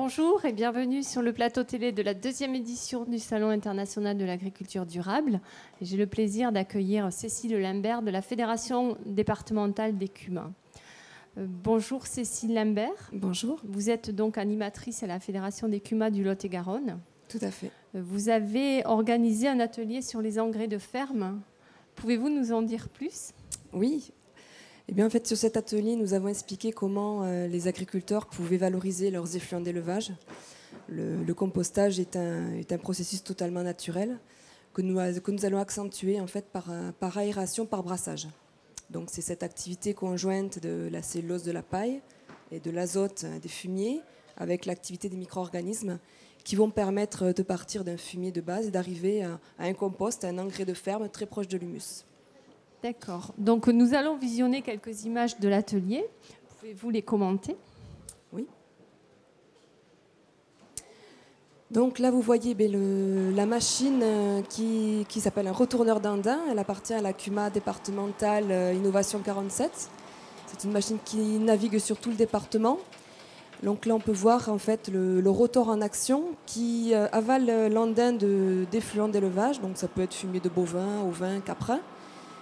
Bonjour et bienvenue sur le plateau télé de la deuxième édition du Salon international de l'agriculture durable. J'ai le plaisir d'accueillir Cécile Limbert de la Fédération départementale des CUMA. Bonjour Cécile Limbert. Bonjour. Vous êtes donc animatrice à la Fédération des CUMA du Lot-et-Garonne. Tout à fait. Vous avez organisé un atelier sur les engrais de ferme. Pouvez-vous nous en dire plus ? Oui. Eh bien, en fait, sur cet atelier, nous avons expliqué comment les agriculteurs pouvaient valoriser leurs effluents d'élevage. Le compostage est un processus totalement naturel que nous allons accentuer en fait, par aération, par brassage. Donc, c'est cette activité conjointe de la cellulose de la paille et de l'azote des fumiers avec l'activité des micro-organismes qui vont permettre de partir d'un fumier de base et d'arriver à un compost, à un engrais de ferme très proche de l'humus. D'accord. Donc, nous allons visionner quelques images de l'atelier. Pouvez-vous les commenter ? Oui. Donc là, vous voyez la machine qui s'appelle un retourneur d'Andin. Elle appartient à la CUMA départementale Innovation 47. C'est une machine qui navigue sur tout le département. Donc là, on peut voir en fait le rotor en action qui avale l'andin d'effluents d'élevage. Donc ça peut être fumier de bovin, ovin, caprin,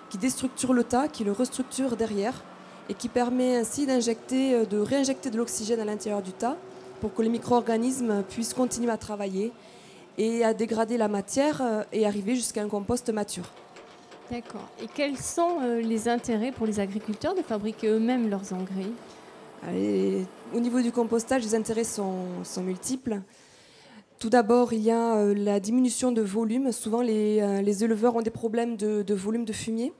qui déstructure le tas, qui le restructure derrière et qui permet ainsi de réinjecter de l'oxygène à l'intérieur du tas pour que les micro-organismes puissent continuer à travailler et à dégrader la matière et arriver jusqu'à un compost mature. D'accord. Et quels sont les intérêts pour les agriculteurs de fabriquer eux-mêmes leurs engrais ? Au niveau du compostage, les intérêts sont multiples. Tout d'abord, il y a la diminution de volume. Souvent, les éleveurs ont des problèmes de volume de fumier.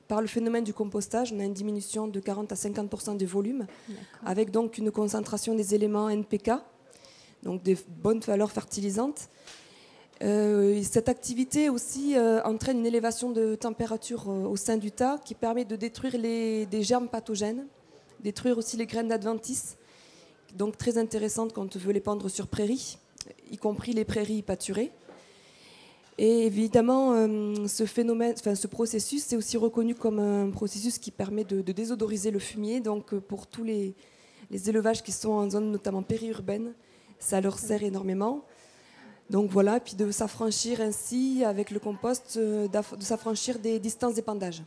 Par le phénomène du compostage, on a une diminution de 40 à 50% du volume, avec donc une concentration des éléments NPK, donc des bonnes valeurs fertilisantes. Cette activité aussi entraîne une élévation de température au sein du tas qui permet de détruire des germes pathogènes, détruire aussi les graines d'adventice, donc très intéressantes quand on veut les pendre sur prairies, y compris les prairies pâturées. Et évidemment, ce processus est aussi reconnu comme un processus qui permet de désodoriser le fumier. Donc pour tous les élevages qui sont en zone notamment périurbaine, ça leur sert énormément. Donc voilà, puis de s'affranchir ainsi avec le compost, de s'affranchir des distances d'épandage.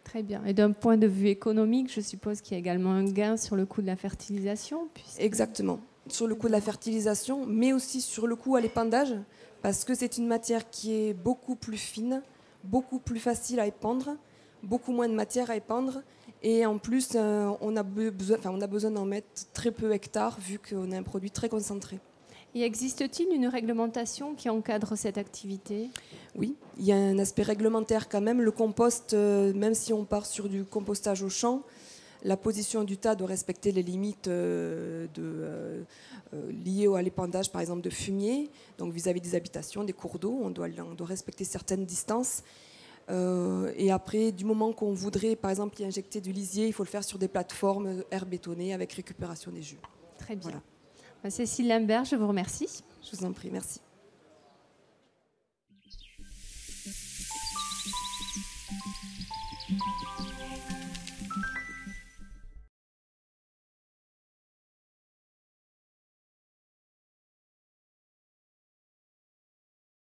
Très bien. Et d'un point de vue économique, je suppose qu'il y a également un gain sur le coût de la fertilisation. Exactement. Sur le coût de la fertilisation, mais aussi sur le coût à l'épandage, parce que c'est une matière qui est beaucoup plus fine, beaucoup plus facile à épandre, beaucoup moins de matière à épandre, et en plus, on a besoin d'en mettre très peu hectares, vu qu'on a un produit très concentré. Et existe-t-il une réglementation qui encadre cette activité ? Oui, il y a un aspect réglementaire quand même. Le compost, même si on part sur du compostage au champ, la position du tas doit respecter les limites liées à l'épandage, par exemple, de fumier. Donc vis-à-vis des habitations, des cours d'eau, on doit respecter certaines distances. Et après, du moment qu'on voudrait, par exemple, y injecter du lisier, il faut le faire sur des plateformes air bétonnées avec récupération des jus. Très bien. Voilà. Cécile Limbert, je vous remercie. Je vous en prie, merci.